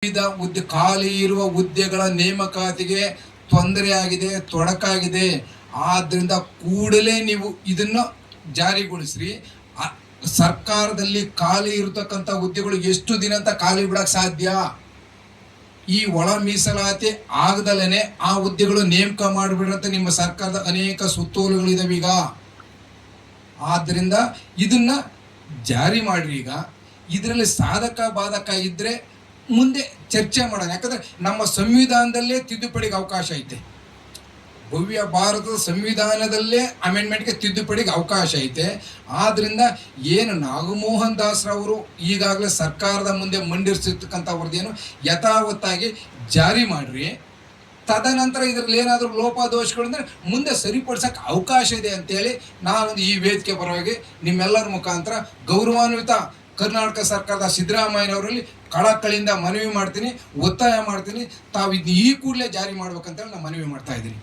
ಖಾಲಿ ಇರುವ ಹುದ್ದೆಗಳ ನೇಮಕಾತಿಗೆ ತೊಂದರೆಯಾಗಿದೆ, ತೊಡಕಾಗಿದೆ. ಆದ್ರಿಂದ ಕೂಡಲೇ ನೀವು ಇದನ್ನು ಜಾರಿಗೊಳಿಸ್ರಿ. ಸರ್ಕಾರದಲ್ಲಿ ಖಾಲಿ ಇರತಕ್ಕಂಥ ಹುದ್ದೆಗಳು ಎಷ್ಟು ದಿನ ಅಂತ ಖಾಲಿ ಬಿಡಕ್ಕೆ ಸಾಧ್ಯ? ಈ ಒಳ ಮೀಸಲಾತಿ ಆಗದಲ್ಲೇ ಆ ಹುದ್ದೆಗಳು ನೇಮಕ ಮಾಡಿಬಿಡ್ರಂತ ನಿಮ್ಮ ಸರ್ಕಾರದ ಅನೇಕ ಸುತ್ತೋಲೆಗಳಿದಾವೆ ಈಗ. ಆದ್ರಿಂದ ಇದನ್ನ ಜಾರಿ ಮಾಡ್ರಿ. ಈಗ ಇದರಲ್ಲಿ ಸಾಧಕ ಬಾಧಕ ಇದ್ರೆ ಮುಂದೆ ಚರ್ಚೆ ಮಾಡೋಣ. ಯಾಕಂದ್ರೆ ನಮ್ಮ ಸಂವಿಧಾನದಲ್ಲೇ ತಿದ್ದುಪಡಿಗೆ ಅವಕಾಶ ಐತೆ. ಭವ್ಯ ಭಾರತದ ಸಂವಿಧಾನದಲ್ಲೇ ಅಮೆಂಡ್ಮೆಂಟ್ಗೆ ತಿದ್ದುಪಡಿಗೆ ಅವಕಾಶ ಐತೆ. ಆದ್ರಿಂದ ಏನು ನಾಗಮೋಹನ್ ದಾಸ್ರವರು ಈಗಾಗಲೇ ಸರ್ಕಾರದ ಮುಂದೆ ಮಂಡಿಸಿರ್ತಕ್ಕಂಥ ವರದಿಯನ್ನು ಯಥಾವತ್ತಾಗಿ ಜಾರಿ ಮಾಡ್ರಿ. ತದನಂತರ ಇದರಲ್ಲಿ ಏನಾದರೂ ಲೋಪದೋಷಗಳಿಂದ್ರೆ ಮುಂದೆ ಸರಿಪಡಿಸೋಕೆ ಅವಕಾಶ ಇದೆ ಅಂತೇಳಿ ನಾನೊಂದು ಈ ವೇದಿಕೆ ಪರವಾಗಿ ನಿಮ್ಮೆಲ್ಲರ ಮುಖಾಂತರ ಗೌರವಾನ್ವಿತ ಕರ್ನಾಟಕ ಸರ್ಕಾರದ ಸಿದ್ದರಾಮಯ್ಯನವರಲ್ಲಿ ಕಳಕಳಿಯಿಂದ ಮನವಿ ಮಾಡ್ತೀನಿ, ಒತ್ತಾಯ ಮಾಡ್ತೀನಿ. ತಾವು ಇದು ಈ ಕೂಡಲೇ ಜಾರಿ ಮಾಡ್ಬೇಕಂತೇಳಿ ನಾನು ಮನವಿ ಮಾಡ್ತಾ ಇದ್ದೀನಿ.